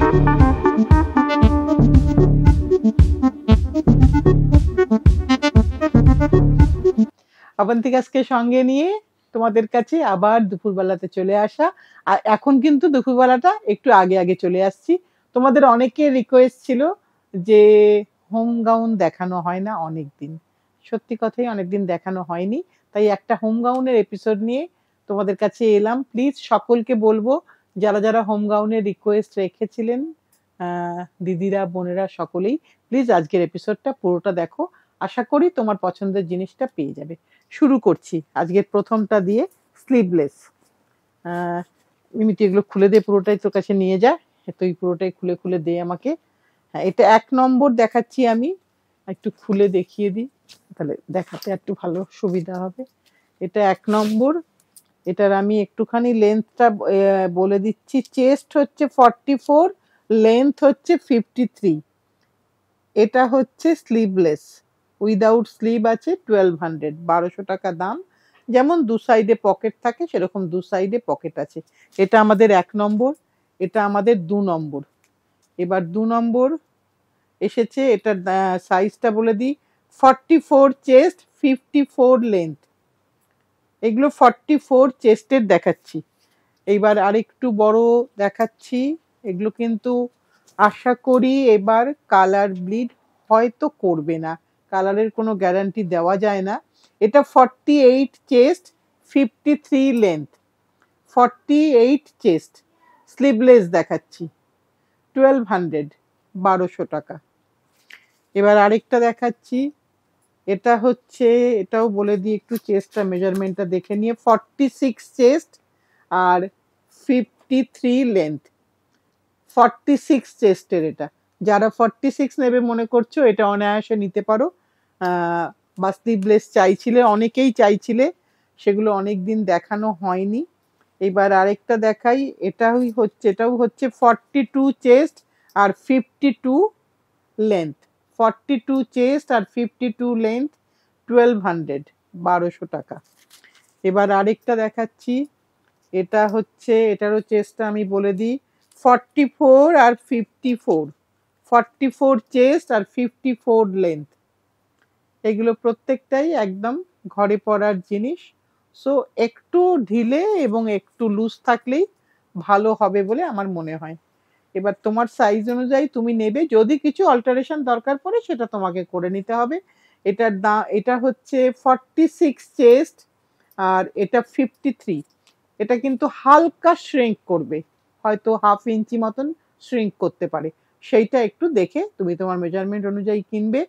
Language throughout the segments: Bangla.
অবন্তিকাকে সঙ্গে নিয়ে তোমাদের কাছে আবার দুপুরবেলাতে চলে আসা। আর এখন কিন্তু দুপুরবেলাটা একটু আগে আগে চলে আসছি। তোমাদের অনেকের রিকোয়েস্ট ছিল যে হোম গাউন দেখানো হয় না অনেকদিন, সত্যি কথাই অনেকদিন দেখানো হয়নি, তাই একটা হোম গাউনের এপিসোড নিয়ে তোমাদের কাছে এলাম। প্লিজ সকলকে বলবো যারা যারা হোম গাউনের রিকোয়েস্ট রেখেছিলেন, দিদিরা বোনেরা সকলেই প্লিজ আজকের এপিসোডটা পুরোটা দেখো, আশা করি তোমার পছন্দের জিনিসটা পেয়ে যাবে। শুরু করছি আজকের প্রথমটা দিয়ে, স্লিভলেস। মিমিটি এগুলো খুলে দে, পুরোটাই তোর কাছে নিয়ে যা, তুই পুরোটাই খুলে খুলে দে আমাকে। হ্যাঁ, এটা 1 নম্বর দেখাচ্ছি আমি, একটু খুলে দেখিয়ে দিই তাহলে দেখাতে একটু ভালো সুবিধা হবে। এটা 1 নম্বর, এটার আমি একটুখানি লেন্থটা বলে দিচ্ছি। চেস্ট হচ্ছে 44, লেন্থ হচ্ছে 53। এটা হচ্ছে স্লিভলেস, উইদাউট স্লিভ আছে, 1200, 1200 টাকা দাম। যেমন দু সাইডে পকেট থাকে সেরকম দু সাইডে পকেট আছে। এটা আমাদের 1 নম্বর, এটা আমাদের 2 নম্বর। এবার 2 নম্বর এসেছে, এটার সাইজটা বলে দিই, 44 চেস্ট, 54 লেন্থ। এগুলো 44 চেস্টের দেখাচ্ছি। এইবার আরেকটু বড় দেখাচ্ছি। এগুলো কিন্তু আশা করি এবার কালার ব্লিড হয়তো করবে না, কালারের কোনো গ্যারান্টি দেওয়া যায় না। এটা 48 চেস্ট, 53 লেন্থ, 48 চেস্ট, স্লিভলেস দেখাচ্ছি, 1200, 1200 টাকা। এবার আরেকটা দেখাচ্ছি, এটা হচ্ছে, এটাও বলে দিই একটু চেস্টটা মেজারমেন্টটা দেখে নিয়ে, 46 চেস্ট আর 53 লেন্থ, 46 চেস্টের। এটা যারা 46 নেবে মনে করছো এটা অনায়াসে নিতে পারো। বা স্লিভলেস চাইছিলে, অনেকেই চাইছিলে, সেগুলো অনেকদিন দেখানো হয়নি। এবার আরেকটা দেখাই, এটাও হচ্ছে 42 চেস্ট আর 52 লেন্থ, 42 চেস্ট আর 52 লেন্থ, 1200, 1200 টাকা। এবার আরেকটা দেখাচ্ছি, এটা হচ্ছে, এটারও চেস্টটা আমি বলে দিই, 44 আর 54, 44 চেস্ট আর 54 লেন্থ। এগুলো প্রত্যেকটাই একদম ঘরে পরার জিনিস। সো একটু ঢিলে এবং একটু লুজ থাকলেই ভালো হবে বলে আমার মনে হয়। এবার তোমার সাইজ অনুযায়ী তুমি নেবে, যদি কিছু অল্টারেশন দরকার পড়ে সেটা তোমাকে করে নিতে হবে। এটার দাম, এটা হচ্ছে 46 চেস্ট আর এটা 53। এটা কিন্তু হালকা শ্রিঙ্ক করবে, হয়তো ½ ইঞ্চি মতন শ্রিঙ্ক করতে পারে, সেইটা একটু দেখে তুমি তোমার মেজারমেন্ট অনুযায়ী কিনবে।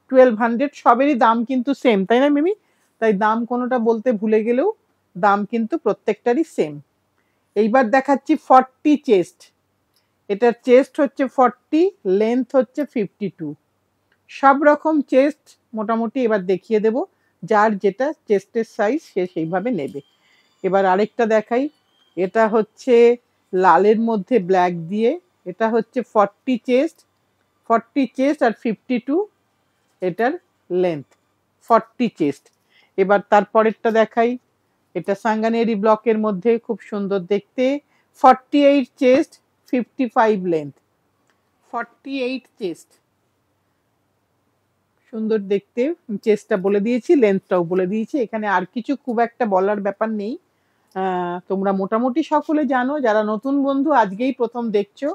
1200, সবেরই দাম কিন্তু সেম, তাই না মিমি? তাই দাম কোনোটা বলতে ভুলে গেলেও দাম কিন্তু প্রত্যেকটারই সেম। এইবার দেখাচ্ছি 40 চেস্ট, এটার চেস্ট হচ্ছে 40, লেন্থ হচ্ছে 52। সব রকম চেস্ট মোটামুটি এবার দেখিয়ে দেব, যার যেটা চেস্টের সাইজ সে সেইভাবে নেবে। এবার আরেকটা দেখাই, এটা হচ্ছে লালের মধ্যে ব্ল্যাক দিয়ে, এটা হচ্ছে 40 চেস্ট, 40 চেস্ট আর 52 এটার লেন্থ, 40 চেস্ট। এবার তারপরেরটা দেখাই, এটা সাঙ্গানেরি ব্লকের মধ্যে খুব সুন্দর দেখতে, 48 চেস্ট, 55 লেন্থ, 48 চেস্ট, সুন্দর দেখতে। চেস্টটা বলে দিয়েছি, লেন্থটাও বলে দিয়েছি, এখানে আর কিছু খুব একটা বলার ব্যাপার নেই। তোমরা মোটামুটি সকলে জানো, যারা নতুন বন্ধু আজকেই প্রথম দেখছো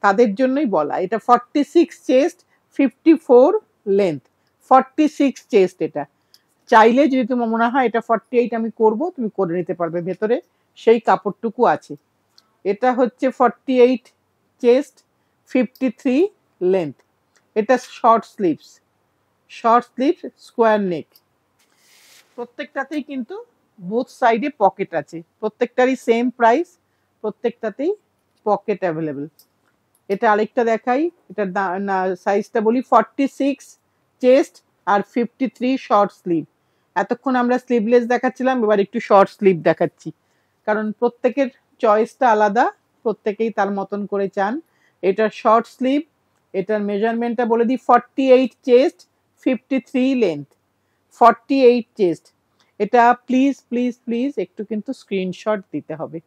তাদের জন্যই বলা। এটা 46 চেস্ট, 54 লেন্থ, 46 চেস্ট। এটা চাইলে যদি তোমার মনে হয় এটা 48 আমি করব, তুমি করে নিতে পারবে, ভেতরে সেই কাপড়টুকু আছে। এটা হচ্ছে 48 চেস্ট, 53 লেন্থ। এটা short sleeves, short sleeve, square neck. প্রত্যেকটাতেই কিন্তু বোথ সাইডে পকেট আছে, প্রত্যেকটারই সেম প্রাইস, প্রত্যেকটাতেই পকেট অ্যাভেলেবেল। এটা আরেকটা দেখাই, এটা সাইজটা বলি, 46 চেস্ট আর 53 শর্ট স্লিভ। এতক্ষণ আমরা স্লিভলেস দেখাচ্ছিলাম, এবার একটু শর্ট স্লিভ দেখাচ্ছি, কারণ প্রত্যেকের চয়েসটা আলাদা, প্রত্যেকেই তার মতন করে চান। এটা শর্ট স্লিভ, এটার মেজারমেন্টটা বলে দিই, 48 চেস্ট, 53 লেন্থ, 48 চেস্ট। এটা প্লিজ প্লিজ প্লিজ একটু কিন্তু স্ক্রিনশট দিতে হবে,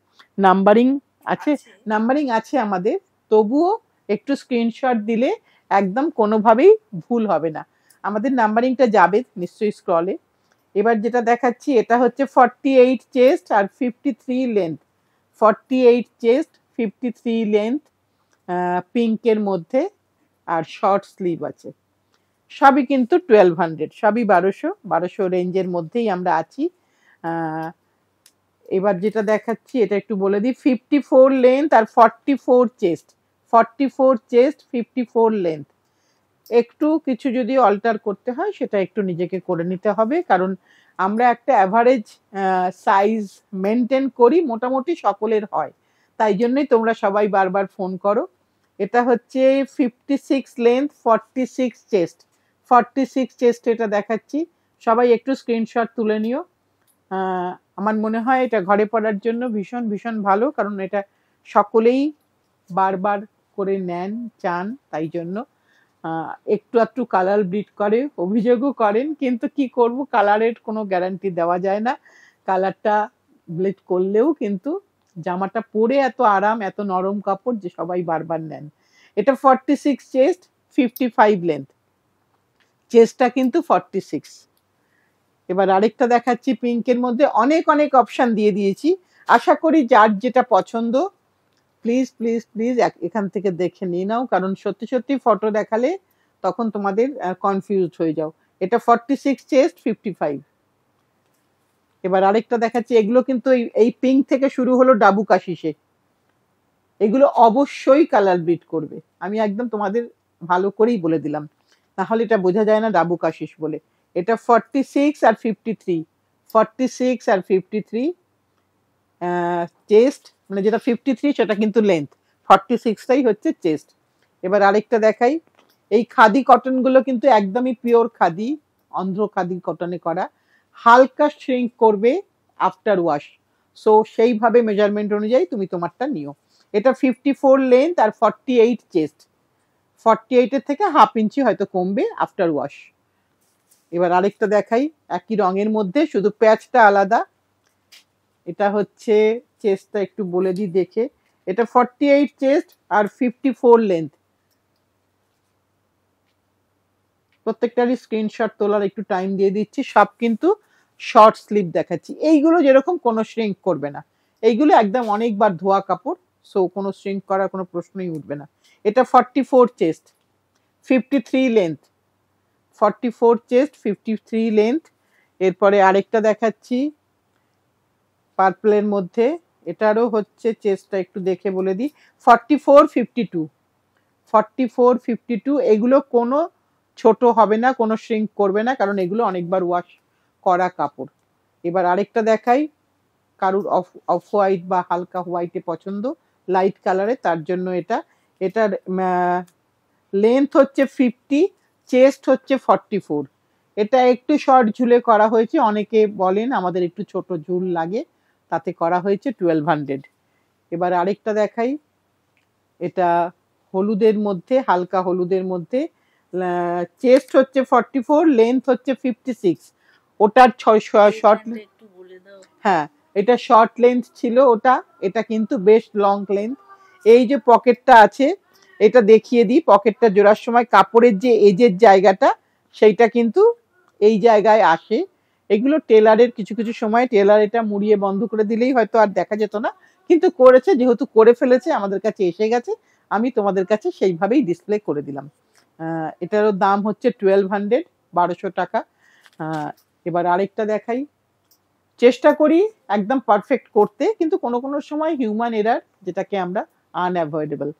নাম্বারিং আছে, নাম্বারিং আছে আমাদের, তবুও একটু স্ক্রিনশট দিলে একদম কোনোভাবেই ভুল হবে না। আমাদের নাম্বারিংটা যাবে নিশ্চয়ই স্ক্রলে। এবার যেটা দেখাচ্ছি এটা হচ্ছে 48 চেস্ট আর 53 লেন্থ। 48 চেস্ট, 53 লেন্থ, পিঙ্কের মধ্যে, আর শর্ট স্লিভ আছে। সবই কিন্তু 1200, সবই 1200 রেঞ্জের মধ্যেই আমরা আছি। এবার যেটা দেখাচ্ছি এটা একটু বলে দিই, 54 লেন্থ আর 44 চেস্ট। 44 chest, 54 length. একটু কিছু যদি অল্টার করতে হয় সেটা একটু নিজেকে করে নিতে হবে, কারণ আমরা একটা অ্যাভারেজ সাইজ মেনটেন করি, মোটামুটি সকলের হয়, তাই জন্যই তোমরা সবাই বারবার ফোন করো। এটা হচ্ছে 56 লেন্থ, 46 চেস্ট। 46 চেস্ট এটা দেখাচ্ছি, সবাই একটু স্ক্রিনশট তুলে নিও। আমার মনে হয় এটা ঘরে পরার জন্য ভীষণ ভীষণ ভালো, কারণ এটা সকলেই বারবার করে নেন, চান, তাই জন্য। একটু একটু কালার ব্লিড করে, অভিযোগও করেন, কিন্তু কি করব, কালারের কোনো গ্যারান্টি দেওয়া যায় না। কালারটা ব্লিড করলেও কিন্তু জামাটা পরে এত আরাম, এত নরম কাপড় যে সবাই বারবার নেন। এটা 46 চেস্ট, 55 লেন্থ। চেস্টটা কিন্তু 46। এবার আরেকটা দেখাচ্ছি পিঙ্কের মধ্যে, অনেক অনেক অপশন দিয়ে দিয়েছি, আশা করি যার যেটা পছন্দ প্লিজ প্লিজ প্লিজ এখান থেকে দেখে নিয়ে নাও, কারণ সত্যি সত্যি ফটো দেখালে তখন তোমাদের কনফিউজ হয়ে যাও। এটা 46 চেস্ট, 55। এবার আরেকটা দেখাচ্ছি, এগুলো কিন্তু এই পিঙ্ক থেকে শুরু হলো ডাবু কাশিসে, এগুলো অবশ্যই কালার ব্লিড করবে, আমি একদম তোমাদের ভালো করেই বলে দিলাম, নাহলে এটা বোঝা যায় না ডাবু কাশিস বলে। এটা 46 আর 53, 46 আর 53 চেস্ট, মানে যেটা 53 সেটা কিন্তু লেন্থ, 46টাই হচ্ছে চেস্ট। এবার আরেকটা দেখাই, এই খাদি কটন গুলো কিন্তু একদমই পিওর খাদি, অন্ধ্র খাদি কটনে করা, হালকা শ্রিঙ্ক করবে আফটার ওয়াশ, সো সেইভাবে মেজারমেন্ট অনুযায়ী তুমি তোমারটা নিও। এটা 54 লেন্থ আর 48 চেস্ট, 48 এর থেকে হাফ ইঞ্চি হয়তো কমবে আফটার ওয়াশ। এবার আরেকটা দেখাই, একই রঙের মধ্যে, শুধু প্যাচটা আলাদা। এটা হচ্ছে চেস্টটা একটু বলে দিই দেখে, এটা 48 চেস্ট আর 54 লেন্থ। প্রত্যেকটারই স্ক্রিনশট তোলার একটু টাইম দিয়ে দিচ্ছি, সব কিন্তু শর্ট স্লিভ দেখাচ্ছি। এইগুলো যেরকম কোনো শ্রিঙ্ক করবে না, এইগুলো একদম অনেকবার ধোয়া কাপড়, সো কোনো শ্রিঙ্ক করার কোনো প্রশ্নই উঠবে না। এটা 44 চেস্ট, 53 লেন্থ। 44 chest, 53 length. এরপরে আরেকটা দেখাচ্ছি পার্পলের মধ্যে, এটারও হচ্ছে চেস্টটা একটু দেখে বলে দিই, 44 52। 44 52, এগুলো কোনো ছোট হবে না, কোনো শ্রিঙ্ক করবে না, কারণ এগুলো অনেকবার ওয়াশ করা কাপড়। এবার আরেকটা দেখাই, কারুর অফ হোয়াইট বা হালকা হোয়াইটে পছন্দ, লাইট কালারে, তার জন্য এটার লেন্থ হচ্ছে 50, চেস্ট হচ্ছে 44। এটা একটু শর্ট ঝুলে করা হয়েছে, অনেকে বলেন আমাদের একটু ছোট ঝুল লাগে, তাতে করা হয়েছে 1200। এবার আরেকটা দেখাই, এটা হলুদের মধ্যে, হালকা হলুদের মধ্যে, চেস্ট হচ্ছে 44, লেন্থ হচ্ছে 56। ওটার শর্ট, হ্যাঁ এটা শর্ট লেন্থ ছিল ওটা, এটা কিন্তু বেশ লং লেন্থ। এই যে পকেটটা আছে, এটা দেখিয়ে দিই, পকেটটা জোড়ার সময় কাপড়ের যে এজের জায়গাটা সেইটা কিন্তু এই জায়গায় আসে। এগুলো টেলারের কিছু কিছু সময় টেলার এটা মুড়িয়ে বন্ধ করে দিলেই হয়তো আর দেখা যেত না, কিন্তু করেছে, যেহেতু করে ফেলেছে, আমাদের কাছে এসে গেছে, আমি তোমাদের কাছে সেইভাবেই ডিসপ্লে করে দিলাম। এটারও দাম হচ্ছে 1200, 1200 টাকা। এবার আরেকটা দেখাই, চেষ্টা করি একদম পারফেক্ট করতে, কিন্তু কোনো কোনো সময় হিউম্যান এরার, যেটাকে আমরা আনঅ্যাভয়েডেবল,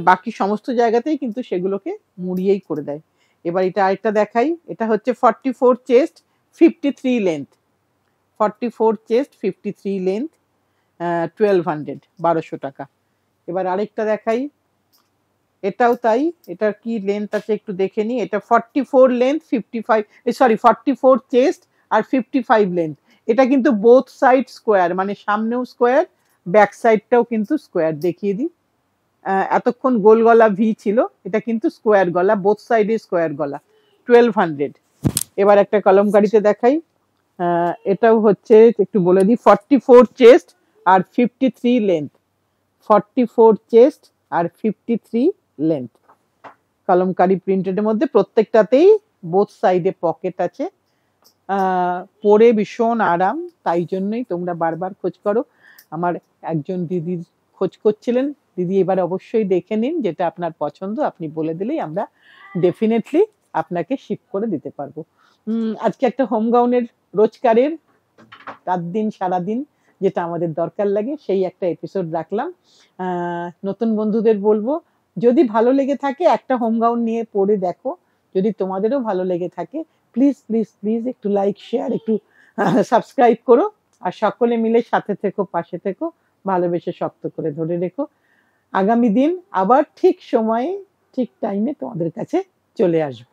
বাকি সমস্ত জায়গাতেই কিন্তু সেগুলোকে মুড়িয়েই করে দেয়। এবার এটা আরেকটা দেখাই, এটা হচ্ছে 44 চেস্ট, 53 লেন্থ। 44 চেস্ট, 53 লেন্থ, 1200, 1200 টাকা। এবার আরেকটা দেখাই, এটাও তাই, এটার কি লেন্থ আছে একটু দেখে নিই, এটা 44 লেন্থ, 55, সরি 44 চেস্ট আর 55 লেন্থ। এটা কিন্তু বোথ সাইড স্কোয়ার, মানে সামনেও স্কোয়ার, ব্যাক সাইডটাও কিন্তু স্কোয়ার, দেখিয়ে দিই। এতক্ষণ গোল গলা ভি ছিল, এটা কিন্তু স্কোয়ার গলা, বোথ সাইডে স্কোয়ার গলা, 1200। এবার একটা কলমকারিতে দেখাই, এটাও হচ্ছে একটু বলে দিই, 44 চেস্ট আর 53 লেন্থ। 44 চেস্ট আর 53 লেন্থ। কলমকারি প্রিন্টেডের মধ্যে প্রত্যেকটাতেই বোথ সাইডে পকেট আছে। পরে ভীষণ আরাম, তাই জন্যই তোমরা বারবার খোঁজ করো। আমার একজন দিদির খোঁজ করছিলেন, দিদি এবার অবশ্যই দেখে নিন, যেটা আপনার পছন্দ আপনি বলে দিলেই আমরা ডেফিনেটলি আপনাকে শিপ করে দিতে পারবো। আজকে একটা হোম গাউনের রোজকারের রাত দিন সারাদিন যেটা আমাদের দরকার লাগে সেই একটা এপিসোড রাখলাম। নতুন বন্ধুদের বলবো, যদি ভালো লেগে থাকে একটা হোম গাউন নিয়ে পরে দেখো, যদি তোমাদেরও ভালো লেগে থাকে প্লিজ প্লিজ প্লিজ একটু লাইক শেয়ার একটু সাবস্ক্রাইব করো, আর সকলে মিলে সাথে থেকো, পাশে থেকো, ভালোবেসে শক্ত করে ধরে রেখো। আগামী দিন আবার ঠিক সময়ে ঠিক টাইমে তোমাদের কাছে চলে আসবো।